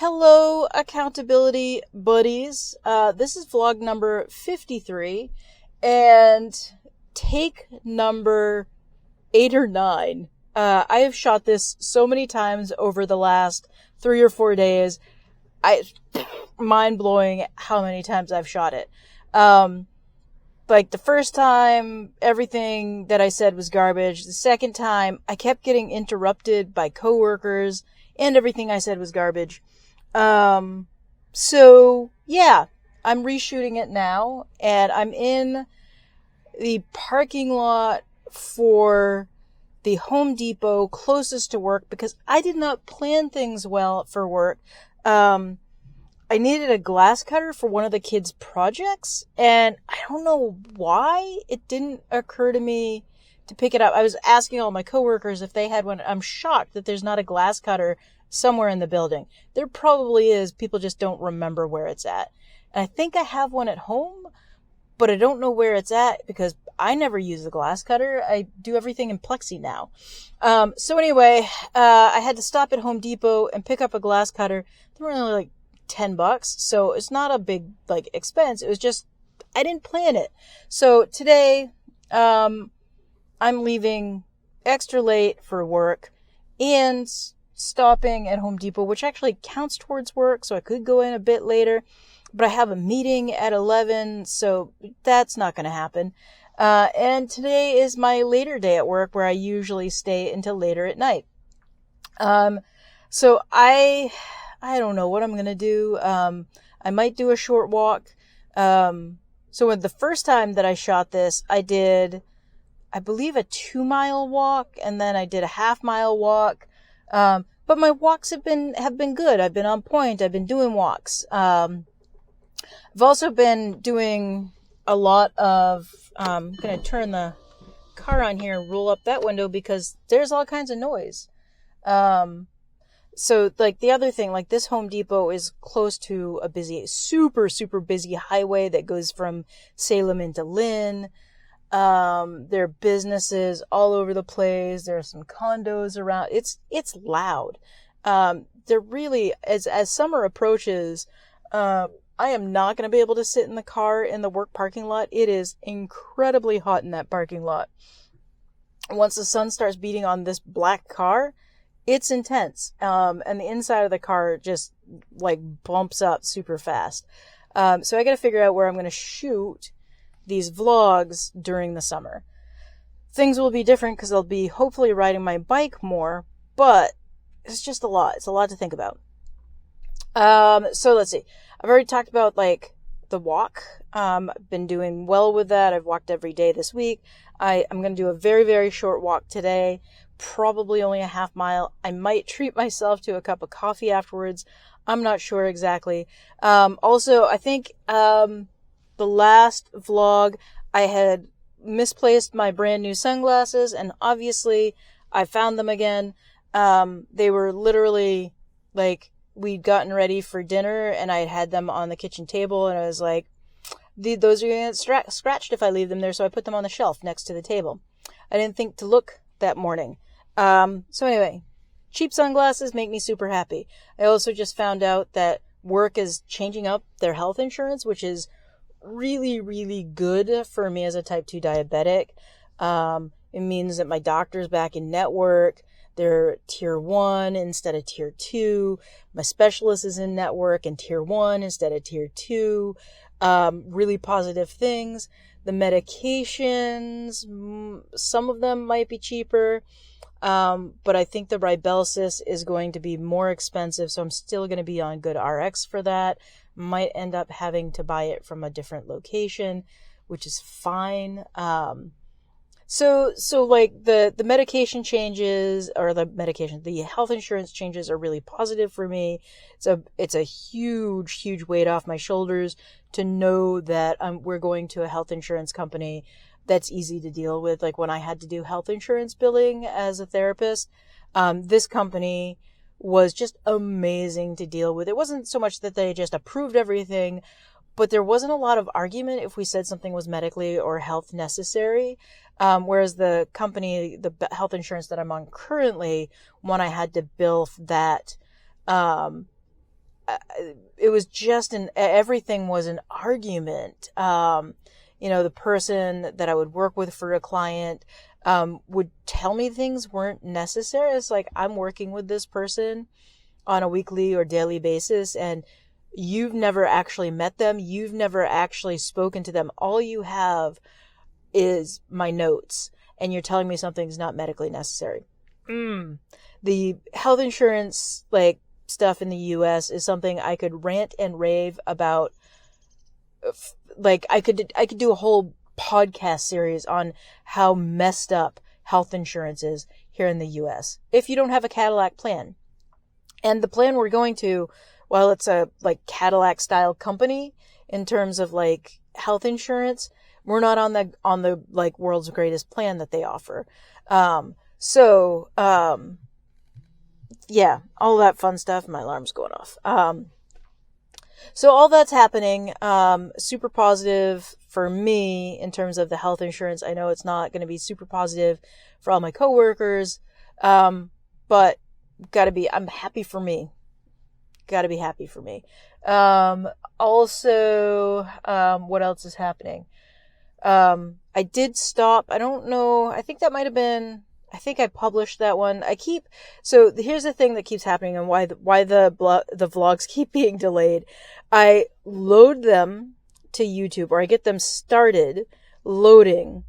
Hello, accountability buddies. This is vlog number 53 and take number 8 or 9. I have shot this so many times over the last 3 or 4 days. Mind blowing how many times I've shot it. Like the first time, everything that I said was garbage. The second time, I kept getting interrupted by coworkers and everything I said was garbage. So yeah, I'm reshooting it now and I'm in the parking lot for the Home Depot closest to work because I did not plan things well for work. I needed a glass cutter for one of the kids' projects, and I don't know why it didn't occur to me to pick it up. I was asking all my coworkers if they had one. I'm shocked that there's not a glass cutter somewhere in the building. There probably is. People just don't remember where it's at. And I think I have one at home, but I don't know where it's at because I never use the glass cutter. I do everything in Plexi now. So anyway, I had to stop at Home Depot and pick up a glass cutter. They were only like $10, so it's not a big expense. It was just I didn't plan it. So today, I'm leaving extra late for work and stopping at Home Depot, which actually counts towards work, so I could go in a bit later. But I have a meeting at 11, so that's not going to happen. And today is my later day at work where I usually stay until later at night. So I don't know what I'm going to do. I might do a short walk. So the first time that I shot this, I did, I believe, a 2-mile walk, and then I did a half-mile walk. But my walks have been good. I've been on point. I've been doing walks. I've also been doing a lot of, I'm going to turn the car on here and roll up that window because there's all kinds of noise. So the other thing, this Home Depot is close to a busy, super, super busy highway that goes from Salem into Lynn. There are businesses all over the place. There are some condos around. It's loud. They're really, as summer approaches, I am not going to be able to sit in the car in the work parking lot. It is incredibly hot in that parking lot. Once the sun starts beating on this black car, it's intense. And the inside of the car just bumps up super fast. So I got to figure out where I'm going to shoot these vlogs during the summer. Things will be different because I'll be hopefully riding my bike more, but it's just a lot. It's a lot to think about. So let's see. I've already talked about the walk. I've been doing well with that. I've walked every day this week. I'm going to do a very, very short walk today. Probably only a half mile. I might treat myself to a cup of coffee afterwards. I'm not sure exactly. Also, I think, the last vlog, I had misplaced my brand new sunglasses, and obviously I found them again. They were literally we'd gotten ready for dinner and I had them on the kitchen table, and I was like, those are going to get scratched if I leave them there, so I put them on the shelf next to the table. I didn't think to look that morning. So anyway, cheap sunglasses make me super happy. I also just found out that work is changing up their health insurance, which is really, really good for me as a type 2 diabetic. It means that my doctor's back in network. They're tier 1 instead of tier 2. My specialist is in network and tier 1 instead of tier 2. Really positive things. The medications, some of them might be cheaper. But I think the Ribelsis is going to be more expensive, so I'm still going to be on Good RX for that. Might end up having to buy it from a different location, which is fine. So the medication changes, or the health insurance changes are really positive for me. It's a huge, huge weight off my shoulders to know that we're going to a health insurance company that's easy to deal with. When I had to do health insurance billing as a therapist, this company was just amazing to deal with. It wasn't so much that they just approved everything, but there wasn't a lot of argument if we said something was medically or health necessary. Whereas the company, the health insurance that I'm on currently, when I had to bill that, it was just everything was an argument. The person that I would work with for a client, would tell me things weren't necessary. It's like, I'm working with this person on a weekly or daily basis, and you've never actually met them. You've never actually spoken to them. All you have is my notes, and you're telling me something's not medically necessary. The health insurance, stuff in the US is something I could rant and rave about. I could do a whole podcast series on how messed up health insurance is here in the US. If you don't have a Cadillac plan. And the plan we're going to, while it's a Cadillac style company in terms of health insurance, we're not on the world's greatest plan that they offer. Yeah, all that fun stuff. My alarm's going off. So all that's happening, super positive for me in terms of the health insurance. I know it's not going to be super positive for all my coworkers, but I'm happy for me. Gotta be happy for me. Also, what else is happening? I did stop. I don't know. I think I published that one. So here's the thing that keeps happening and why the vlogs keep being delayed. I load them to YouTube, or I get them started loading,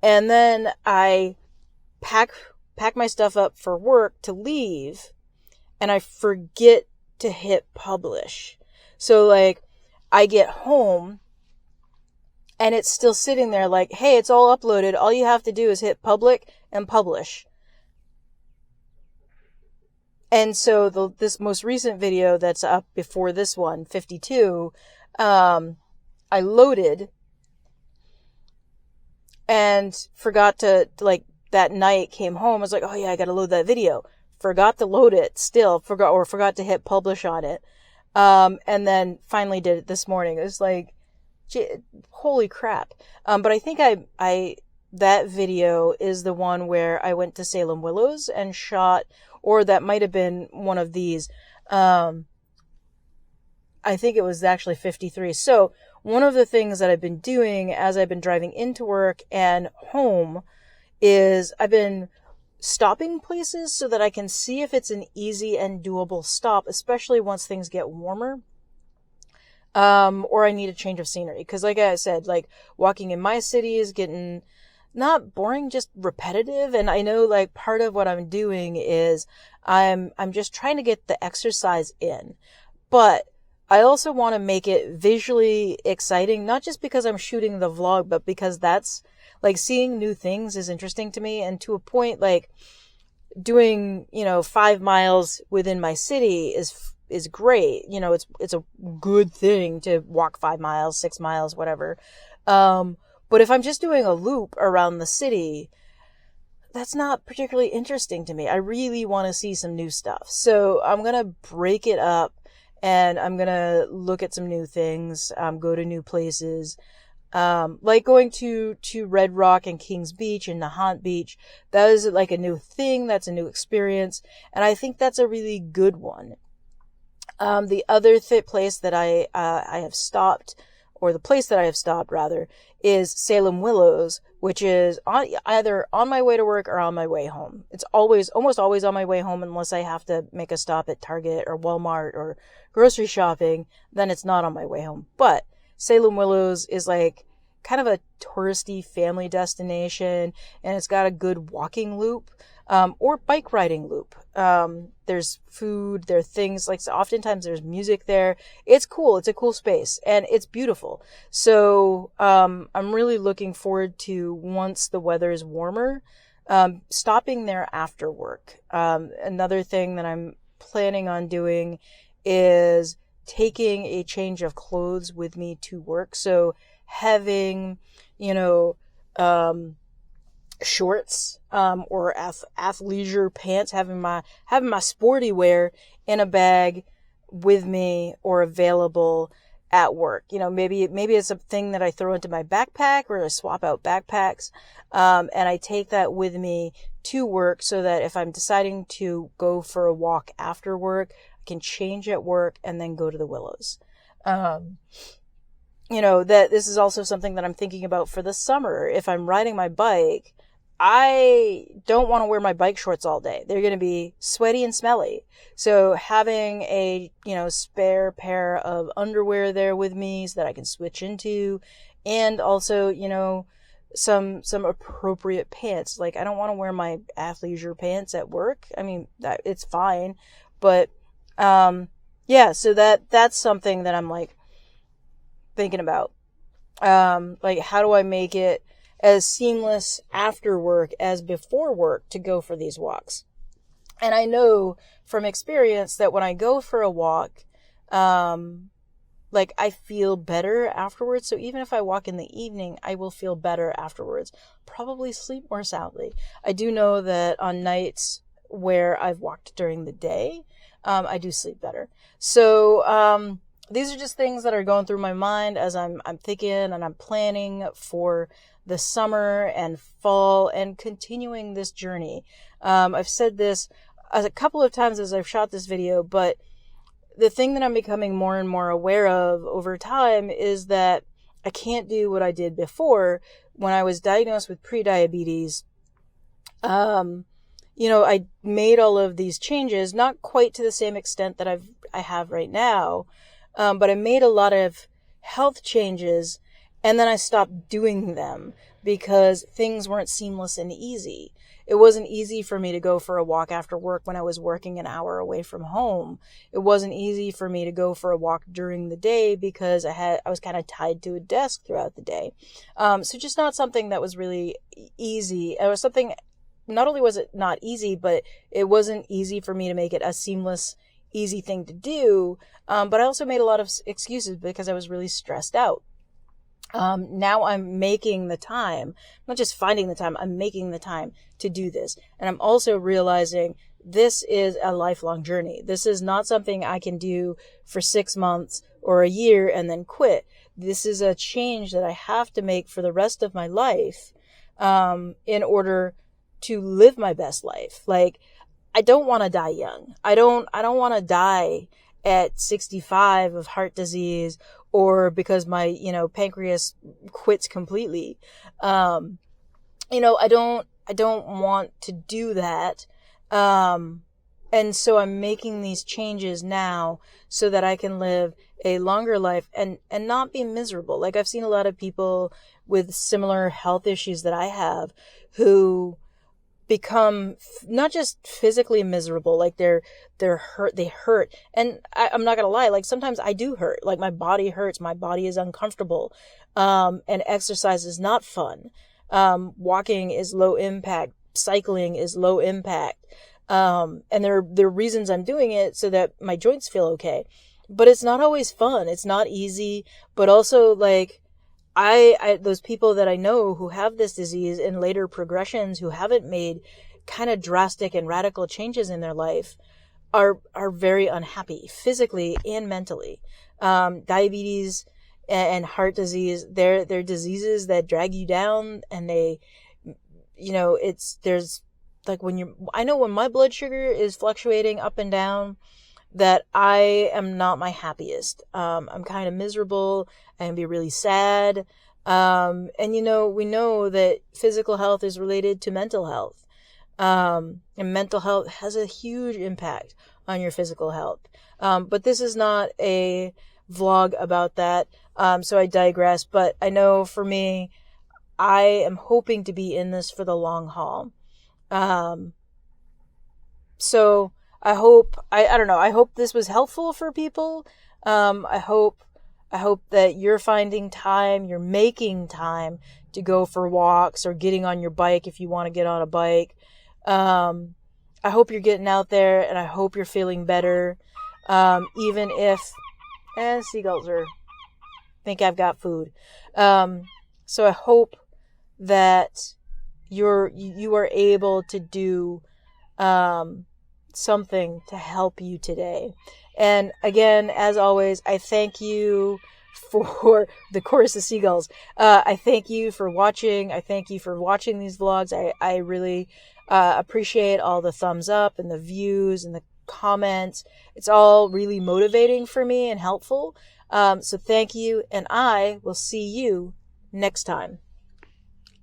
and then I pack my stuff up for work to leave, and I forget to hit publish. So I get home and it's still sitting there hey, it's all uploaded. All you have to do is hit public and publish. And so this most recent video that's up before this one, 52, I loaded and forgot to, that night came home. I was like, oh yeah, I gotta load that video. Forgot to load it still, forgot to hit publish on it. And then finally did it this morning. It was holy crap. But I think that video is the one where I went to Salem Willows and shot, or that might have been one of these. I think it was actually 53. So one of the things that I've been doing as I've been driving into work and home is I've been stopping places so that I can see if it's an easy and doable stop, especially once things get warmer. Or I need a change of scenery. Because like I said, walking in my city is getting not boring, just repetitive. And I know part of what I'm doing is I'm just trying to get the exercise in. But I also want to make it visually exciting, not just because I'm shooting the vlog, but because that's seeing new things is interesting to me. And to a point, doing, 5 miles within my city is great. It's a good thing to walk 5 miles, 6 miles, whatever. But if I'm just doing a loop around the city, that's not particularly interesting to me. I really want to see some new stuff. So I'm going to break it up and I'm going to look at some new things, go to new places. Going to Red Rock and Kings Beach and Nahant Beach. That is a new thing. That's a new experience. And I think that's a really good one. The other place that I have stopped, or the place that I have stopped rather, is Salem Willows, which is either on my way to work or on my way home. It's almost always on my way home, unless I have to make a stop at Target or Walmart or grocery shopping, then it's not on my way home. But Salem Willows is kind of a touristy family destination, and it's got a good walking loop, or bike riding loop. There's food, there are things, oftentimes there's music there. It's cool. It's a cool space and it's beautiful. So, I'm really looking forward to, once the weather is warmer, stopping there after work. Another thing that I'm planning on doing is taking a change of clothes with me to work. So having, shorts, or athleisure pants, having my sporty wear in a bag with me or available at work. Maybe it's a thing that I throw into my backpack, or I swap out backpacks. And I take that with me to work so that if I'm deciding to go for a walk after work, I can change at work and then go to the Willows. That this is also something that I'm thinking about for the summer. If I'm riding my bike, I don't want to wear my bike shorts all day. They're going to be sweaty and smelly. So having a, spare pair of underwear there with me so that I can switch into, and also, some appropriate pants. Like, I don't want to wear my athleisure pants at work. I mean, it's fine, but, so that's something that I'm like thinking about. Like, how do I make it as seamless after work as before work to go for these walks? And I know from experience that when I go for a walk, I feel better afterwards. So even if I walk in the evening, I will feel better afterwards. Probably sleep more soundly. I do know that on nights where I've walked during the day, I do sleep better. So, these are just things that are going through my mind as I'm thinking and I'm planning for the summer and fall and continuing this journey. I've said this a couple of times as I've shot this video, but the thing that I'm becoming more and more aware of over time is that I can't do what I did before when I was diagnosed with prediabetes. I made all of these changes, not quite to the same extent that I have right now. But I made a lot of health changes and then I stopped doing them because things weren't seamless and easy. It wasn't easy for me to go for a walk after work when I was working an hour away from home. It wasn't easy for me to go for a walk during the day because I was kind of tied to a desk throughout the day. So just not something that was really easy. It was something, not only was it not easy, but it wasn't easy for me to make it a seamless, easy thing to do. But I also made a lot of excuses because I was really stressed out. Now I'm making the time, not just finding the time, I'm making the time to do this. And I'm also realizing this is a lifelong journey. This is not something I can do for 6 months or a year and then quit. This is a change that I have to make for the rest of my life, in order to live my best life. Like, I don't want to die young. I don't want to die at 65 of heart disease or because my, pancreas quits completely. I don't want to do that. And so I'm making these changes now so that I can live a longer life and not be miserable. Like, I've seen a lot of people with similar health issues that I have who become not just physically miserable, like they hurt. And I'm not gonna lie, like sometimes I do hurt, like my body hurts, my body is uncomfortable, and exercise is not fun. Walking is low impact, cycling is low impact, and there are reasons I'm doing it so that my joints feel okay, but it's not always fun, it's not easy, but also like those people that I know who have this disease in later progressions, who haven't made kind of drastic and radical changes in their life, are very unhappy physically and mentally. Diabetes and heart disease, they're diseases that drag you down, and they, there's like I know when my blood sugar is fluctuating up and down, that I am not my happiest. I'm kind of miserable. I can be really sad. And we know that physical health is related to mental health. And mental health has a huge impact on your physical health. But this is not a vlog about that. So I digress, but I know for me, I am hoping to be in this for the long haul. So I hope, I don't know, I hope this was helpful for people. I hope that you're finding time, you're making time to go for walks or getting on your bike if you want to get on a bike. I hope you're getting out there, and I hope you're feeling better. Even if, seagulls think I've got food. So I hope that you are able to do, something to help you today. And again, as always, I thank you for the chorus of seagulls. I thank you for watching. I thank you for watching these vlogs. I really appreciate all the thumbs up and the views and the comments. It's all really motivating for me and helpful. So thank you, and I will see you next time.